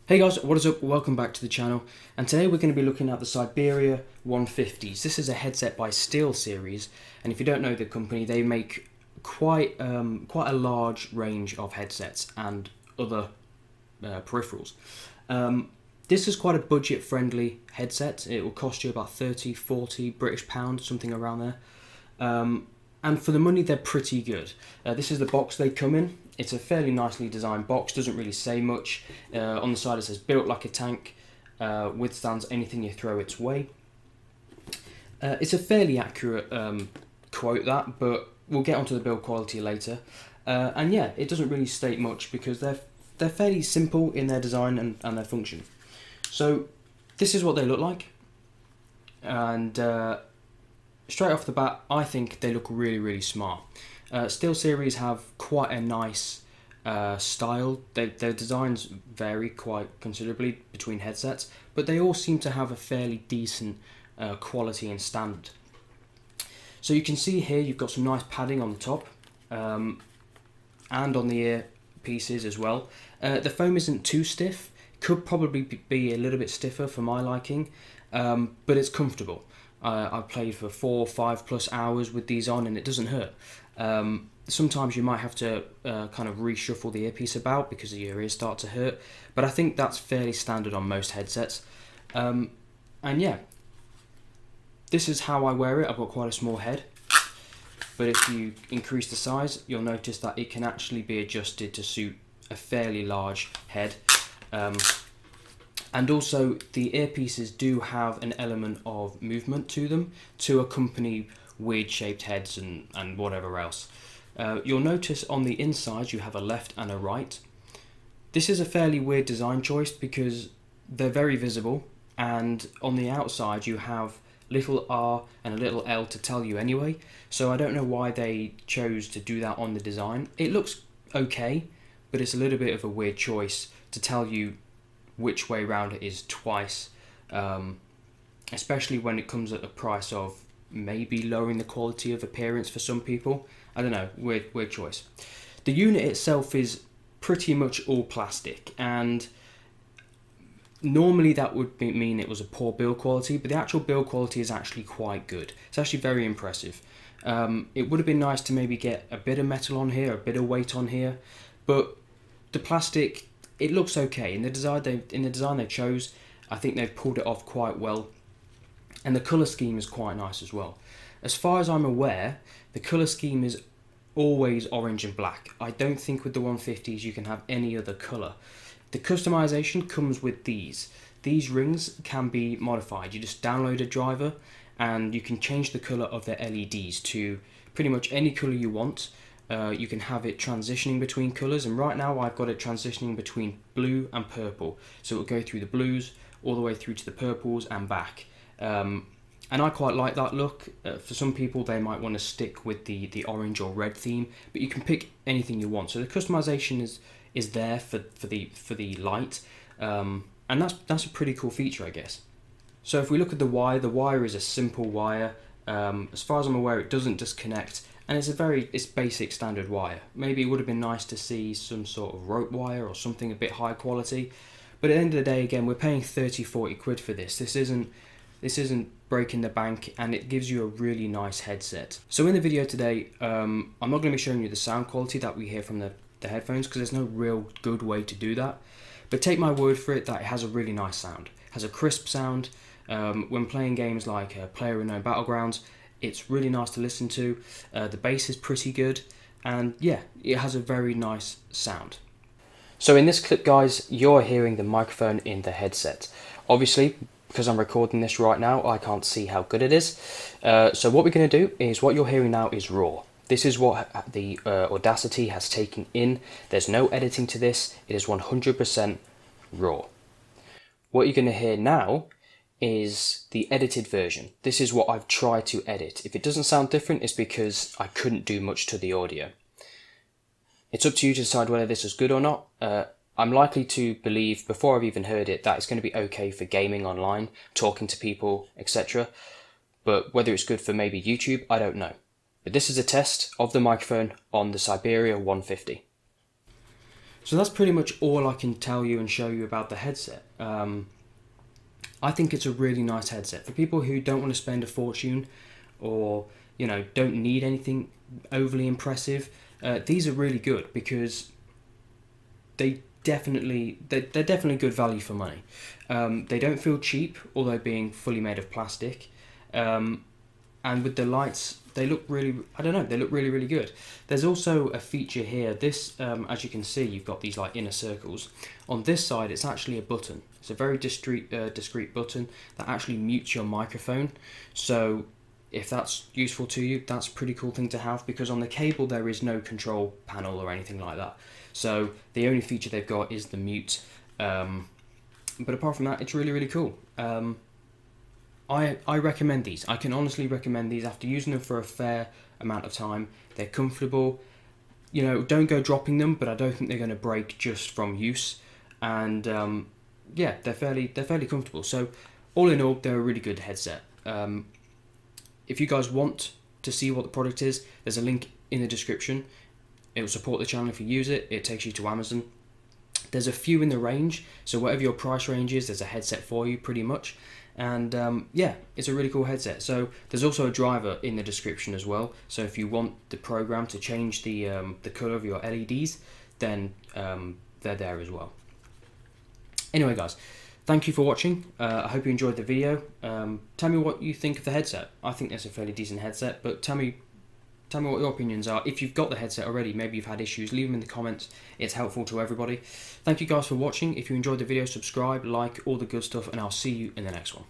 Hey guys, what is up? Welcome back to the channel, and today we're going to be looking at the Siberia 150s. This is a headset by SteelSeries, and if you don't know the company, they make quite a large range of headsets and other peripherals. This is quite a budget-friendly headset. It will cost you about 30, 40 British pounds, something around there. And for the money, they're pretty good. This is the box they come in. It's a fairly nicely designed box, doesn't really say much. On the side it says built like a tank, withstands anything you throw its way. It's a fairly accurate quote that, but we'll get onto the build quality later. And yeah, it doesn't really state much because they're fairly simple in their design and their function. So this is what they look like, and straight off the bat, I think they look really smart. SteelSeries have quite a nice style. Their designs vary quite considerably between headsets, but they all seem to have a fairly decent quality and standard. So you can see here you've got some nice padding on the top and on the ear pieces as well. The foam isn't too stiff, could probably be a little bit stiffer for my liking, but it's comfortable. I've played for 4 or 5 plus hours with these on and it doesn't hurt. Sometimes you might have to kind of reshuffle the earpiece about because your ears start to hurt, but I think that's fairly standard on most headsets. And yeah, this is how I wear it. I've got quite a small head, but if you increase the size, you'll notice that it can actually be adjusted to suit a fairly large head. And also the earpieces do have an element of movement to them to accompany weird shaped heads and whatever else. You'll notice on the inside you have a left and a right. This is a fairly weird design choice because they're very visible, and on the outside you have little R and a little L to tell you anyway, so I don't know why they chose to do that on the design. It looks okay, but it's a little bit of a weird choice to tell you which way round it is twice, especially when it comes at the price of maybe lowering the quality of appearance for some people. I don't know, weird choice. The unit itself is pretty much all plastic, and normally that would mean it was a poor build quality, but the actual build quality is actually quite good. It's actually very impressive. It would have been nice to maybe get a bit of metal on here, a bit of weight on here, but the plastic, it looks okay. In the design they chose, I think they've pulled it off quite well, and the colour scheme is quite nice as well. As far as I'm aware, the colour scheme is always orange and black. I don't think with the 150s you can have any other colour. The customization comes with these. These rings can be modified. You just download a driver and you can change the colour of their LEDs to pretty much any colour you want. You can have it transitioning between colours, and right now I've got it transitioning between blue and purple. So it will go through the blues all the way through to the purples and back. And I quite like that look. For some people they might want to stick with the orange or red theme, but you can pick anything you want. So the customization is there for the light, and that's a pretty cool feature, I guess. So if we look at the wire is a simple wire. As far as I'm aware, it doesn't disconnect, and it's basic standard wire. Maybe it would have been nice to see some sort of rope wire or something a bit high quality, but at the end of the day, again, we're paying 30-40 quid for this. This isn't breaking the bank, and it gives you a really nice headset. So in the video today, I'm not going to be showing you the sound quality that we hear from the headphones, because there's no real good way to do that, but take my word for it that it has a really nice sound. It has a crisp sound. When playing games like PlayerUnknown Battlegrounds, it's really nice to listen to. The bass is pretty good, and yeah, it has a very nice sound. So in this clip, guys, you're hearing the microphone in the headset. Obviously, because I'm recording this right now, I can't see how good it is. So what we're going to do is, what you're hearing now is raw. This is what the Audacity has taken in. There's no editing to this. It is 100% raw. What you're going to hear now is the edited version. This is what I've tried to edit. If it doesn't sound different, it's because I couldn't do much to the audio. It's up to you to decide whether this is good or not. I'm likely to believe, before I've even heard it, that it's going to be okay for gaming online, talking to people, etc. But whether it's good for maybe YouTube, I don't know. But this is a test of the microphone on the Siberia 150. So that's pretty much all I can tell you and show you about the headset. I think it's a really nice headset for people who don't want to spend a fortune, or don't need anything overly impressive. These are really good because they're definitely good value for money. They don't feel cheap, although being fully made of plastic. And with the lights, they look really, they look really, really good. There's also a feature here. This, as you can see, you've got these like inner circles. On this side, it's actually a button. It's a very discreet button that actually mutes your microphone. So if that's useful to you, that's a pretty cool thing to have, because on the cable there is no control panel or anything like that. So the only feature they've got is the mute. But apart from that, it's really, really cool. I recommend these. I can honestly recommend these after using them for a fair amount of time. They're comfortable. Don't go dropping them, but I don't think they're going to break just from use. And yeah, they're fairly comfortable. So all in all, they're a really good headset. If you guys want to see what the product is, there's a link in the description. It will support the channel if you use it. It takes you to Amazon. There's a few in the range, so whatever your price range is, there's a headset for you pretty much. And yeah, it's a really cool headset. So there's also a driver in the description as well. So if you want the program to change the color of your LEDs, then they're there as well. Anyway, guys, thank you for watching. I hope you enjoyed the video. Tell me what you think of the headset. I think that's a fairly decent headset, but tell me what your opinions are. If you've got the headset already, maybe you've had issues, leave them in the comments. It's helpful to everybody. Thank you guys for watching. If you enjoyed the video, subscribe, like, all the good stuff, and I'll see you in the next one.